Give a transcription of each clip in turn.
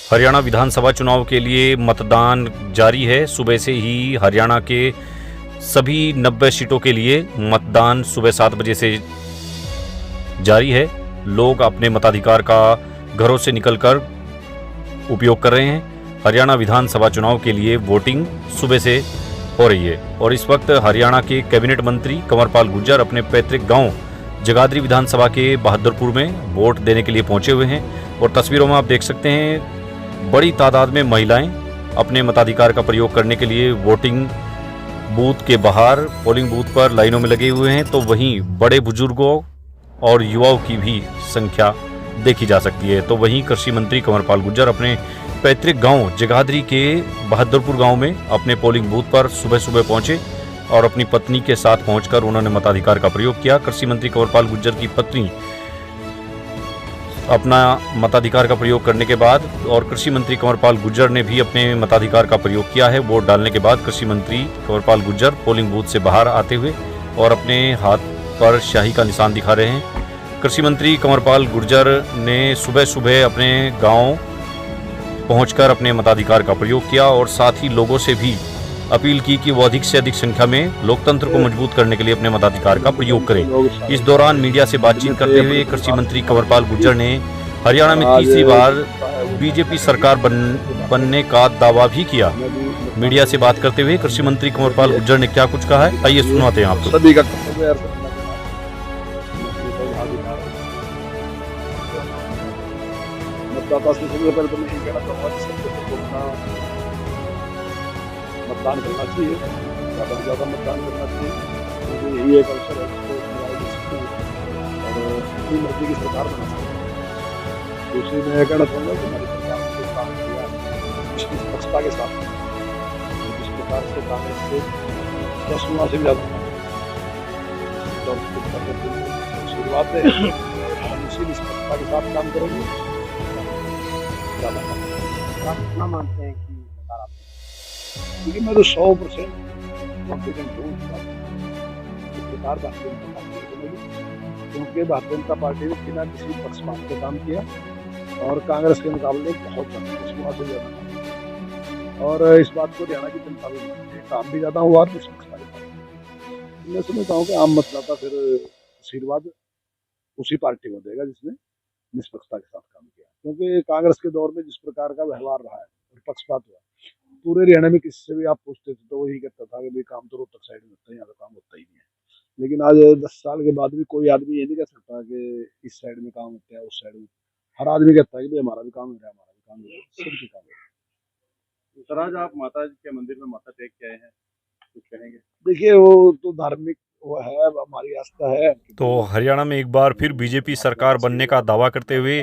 हरियाणा विधानसभा चुनाव के लिए मतदान जारी है। सुबह से ही हरियाणा के सभी 90 सीटों के लिए मतदान सुबह 7 बजे से जारी है। लोग अपने मताधिकार का घरों से निकलकर उपयोग कर रहे हैं। हरियाणा विधानसभा चुनाव के लिए वोटिंग सुबह से हो रही है और इस वक्त हरियाणा के कैबिनेट मंत्री कंवरपाल गुर्जर अपने पैतृक गांव जगाधरी विधानसभा के बहादुरपुर में वोट देने के लिए पहुंचे हुए हैं और तस्वीरों में आप देख सकते हैं बड़ी तादाद में महिलाएं अपने मताधिकार का प्रयोग करने के लिए वोटिंग बूथ के बाहर पोलिंग बूथ पर लाइनों में लगे हुए हैं, तो वहीं बड़े बुजुर्गों और युवाओं की भी संख्या देखी जा सकती है। तो वहीं कृषि मंत्री कंवरपाल गुर्जर अपने पैतृक गांव जगाधरी के बहादुरपुर गांव में अपने पोलिंग बूथ पर सुबह सुबह पहुंचे और अपनी पत्नी के साथ पहुंचकर उन्होंने मताधिकार का प्रयोग किया। कृषि मंत्री कंवरपाल गुर्जर की पत्नी अपना मताधिकार का प्रयोग करने के बाद और कृषि मंत्री कंवरपाल गुर्जर ने भी अपने मताधिकार का प्रयोग किया है। वोट डालने के बाद कृषि मंत्री कंवरपाल गुर्जर पोलिंग बूथ से बाहर आते हुए और अपने हाथ पर शाही का निशान दिखा रहे हैं। कृषि मंत्री कंवरपाल गुर्जर ने सुबह सुबह अपने गांव पहुंचकर अपने मताधिकार का प्रयोग किया और साथ ही लोगों से भी अपील की कि वो अधिक से अधिक संख्या में लोकतंत्र को मजबूत करने के लिए अपने मताधिकार का प्रयोग करें। इस दौरान मीडिया से बातचीत करते हुए कृषि मंत्री कंवरपाल गुर्जर ने हरियाणा में तीसरी बार बीजेपी सरकार बनने का दावा भी किया। मीडिया से बात करते हुए कृषि मंत्री कंवरपाल गुर्जर ने क्या कुछ कहा है, आइए सुनाते हैं आपको। सभी का मतदाता से सबसे पहले तो मैं ये कहना चाहूँगा कि सबको अपना मतदान करना चाहिए, ज़्यादा से ज़्यादा मतदान करना चाहिए, क्योंकि यही एक अवसर है जिसको न्याय दे सकते हैं और अपनी मर्जी की सरकार बना सकते हैं। दूसरी मैं ये कहना चाहूँगा कि हमारी सरकार ने जो काम किया है निष्पक्षता के साथ, जिस प्रकार से कांग्रेस से 10 गुना से ज़्यादा शुरुआत है, हम उसी निष्पक्षता के साथ काम करेंगे। आप कितना मानते हैं कि सरकार आप क्योंकि मैं तो 100% कॉन्फिडेंट हूँ इस प्रकार भारतीय जनता पार्टी बनेगी, क्योंकि भारतीय जनता पार्टी ने बिना किसी पक्षपात के काम किया और कांग्रेस के मुकाबले बहुत ज़्यादा से ज़्यादा, और इस बात को हरियाणा की जनता भी मानती है, काम भी ज़्यादा हुआ और निष्पक्षता के साथ। मैं समझता हूँ कि आम मतदाता फिर आशीर्वाद उसी पार्टी को देगा जिसने निष्पक्षता के साथ काम किया, क्योंकि कांग्रेस के दौर में जिस प्रकार का व्यवहार रहा है और पक्षपात हुआ, पूरे हरियाणा में किसी से भी आप पूछते थे तो वही कहता था कि भाई काम तो रोहतक साइड में होता है, यहाँ तो काम होता ही नहीं है। लेकिन आज 10 साल के बाद भी कोई आदमी ये नहीं कह सकता कि इस साइड में काम होता है उस साइड में, हर आदमी कहता है कि भाई हमारा भी काम हो रहा है, हमारा भी काम हो रहा है, सबके काम हो रहा है। सर आज आप माता जी के मंदिर में माथा टेक के आए हैं, कुछ कहेंगे? देखिए वो तो धार्मिक वो है, हमारी आस्था है। तो हरियाणा में एक बार फिर बीजेपी सरकार बनने का दावा करते हुए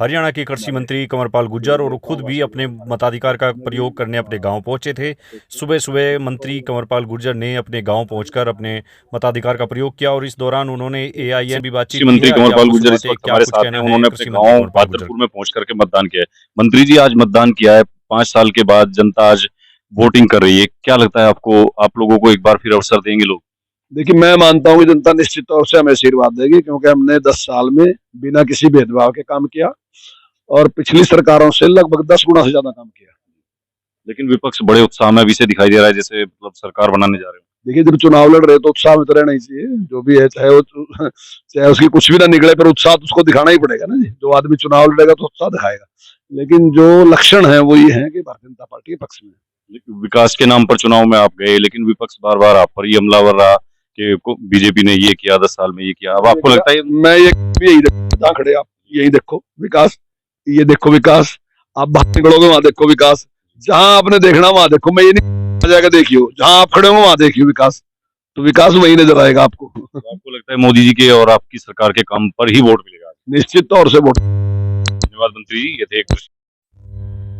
हरियाणा के कृषि मंत्री कंवरपाल गुर्जर और खुद भी अपने मताधिकार का प्रयोग करने अपने गांव पहुंचे थे। सुबह सुबह मंत्री कंवरपाल गुर्जर ने अपने गांव पहुंचकर अपने मताधिकार का प्रयोग किया और इस दौरान उन्होंने एआईएन भी बातचीत मंत्री कंवरपाल गुर्जर इस वक्त हमारे साथ हैं। उन्होंने अपने गांव बहादुरपुर में पहुंच करके मतदान किया है। मंत्री जी आज मतदान किया है, 5 साल के बाद जनता आज वोटिंग कर रही है, क्या लगता है आपको, आप लोगों को एक बार फिर अवसर देंगे लोग? देखिए मैं मानता हूँ कि जनता निश्चित तौर से हमें आशीर्वाद देगी, क्योंकि हमने 10 साल में बिना किसी भेदभाव के काम किया और पिछली सरकारों से लगभग 10 गुना से ज्यादा काम किया। लेकिन विपक्ष बड़े उत्साह में अभी से दिखाई दे रहा है, जैसे मतलब सरकार बनाने जा रहे हो। देखिए जब चुनाव लड़ रहे तो उत्साह में तो रहना ही चाहिए, जो भी है चाहे उसकी कुछ भी ना निकले, पर उत्साह तो उसको दिखाना ही पड़ेगा ना जी। जो आदमी चुनाव लड़ेगा तो उत्साह दिखाएगा, लेकिन जो लक्षण है वो ये है कि भारतीय जनता पार्टी के पक्ष में। विकास के नाम पर चुनाव में आप गए, लेकिन विपक्ष बार बार आप पर ही हमलावर रहा कि बीजेपी ने ये किया, 10 साल में ये किया। अब आपको लगता है? मैं यही जहाँ खड़े आप यही देखो विकास, ये देखो विकास, आप बाहर निकलोगे वहां देखो विकास, जहां आपने देखना वहां देखो, मैं ये नहीं जाकर देखियो, जहां आप खड़े हो वहां देखियो विकास, तो विकास वही नजर आएगा आपको। आपको लगता है मोदी जी के और आपकी सरकार के काम पर ही वोट मिलेगा? निश्चित तौर से वोट। धन्यवाद मंत्री जी। ये थे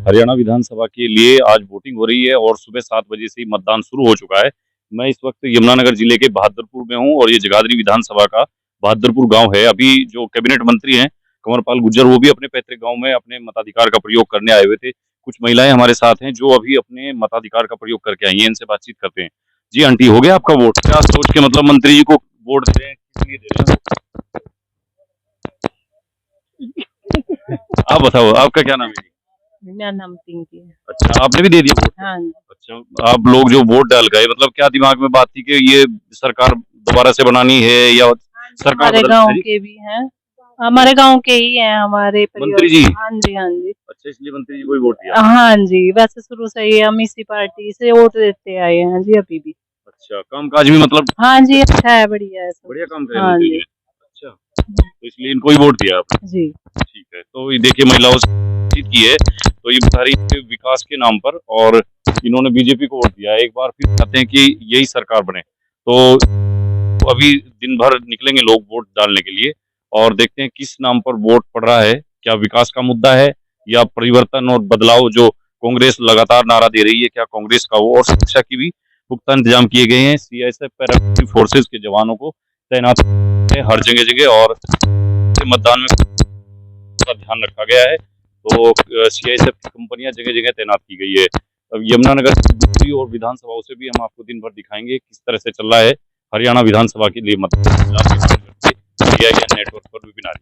हरियाणा विधानसभा के लिए आज वोटिंग हो रही है और सुबह 7 बजे से ही मतदान शुरू हो चुका है। मैं इस वक्त यमुनानगर जिले के बहादुरपुर में हूं और ये जगाधरी विधानसभा का बहादुरपुर गांव है। अभी जो कैबिनेट मंत्री हैं कंवरपाल गुर्जर, वो भी अपने पैतृक गांव में अपने मताधिकार का प्रयोग करने आए हुए थे। कुछ महिलाएं हमारे साथ हैं जो अभी अपने मताधिकार का प्रयोग करके आई हैं, इनसे बातचीत करते हैं। जी आंटी, हो गया आपका वोट? क्या सोच के मतलब मंत्री जी को वोट दे रहे हैं, किस लिए दे रहे हैं? आप बताओ, आपका क्या नाम है? मेरा नाम पिंकी है। अच्छा, आपने भी दे दिया वोट? हाँ जी। अच्छा, आप लोग जो वोट डाल गए, मतलब क्या दिमाग में बात थी कि ये सरकार दोबारा से बनानी है या सरकार हमारे बदल गांव है जी? के भी हैं, हमारे गांव के ही हैं, हमारे मंत्री परिवार। जी? हाँ जी, हाँ जी। अच्छा, इसलिए मंत्री जी को ही वोट दिया। हाँ जी, वैसे शुरू से ही हम इसी पार्टी से वोट देते आए हैं जी, अभी भी। अच्छा, कामकाज भी मतलब हाँ जी, अच्छा है, बढ़िया है सब। बढ़िया काम करे हाँ मंत्री जी। जी। अच्छा, तो इसलिए इनको ही वोट दिया आपने। जी। ठीक है, तो ये देखिए महिलाओं से बातचीत की है, तो ये बता रही है कि विकास के नाम पर और इन्होंने बीजेपी को वोट दिया है। एक बार फिर चाहते हैं कि यही सरकार बने। तो अभी दिन भर निकलेंगे लोग वोट डालने के लिए और देखते हैं किस नाम पर वोट पड़ रहा है। क्या विकास का मुद्दा है या परिवर्तन और बदलाव जो कांग्रेस लगातार नारा दे रही है, क्या कांग्रेस का वो? और सुरक्षा की भी पुख्ता इंतजाम किए गए हैं। सीआईएसएफ पैरामिलिट्री फोर्सेज के जवानों को तैनात है हर जगह जगह और मतदान में का ध्यान रखा गया है। तो सीआईएसएफ की कंपनियां जगह जगह तैनात की गई है। अब यमुनानगर दूसरी और विधानसभाओं से भी हम आपको दिन भर दिखाएंगे किस तरह से चल रहा है हरियाणा विधानसभा के लिए मतदान नेटवर्क पर वेबिनार।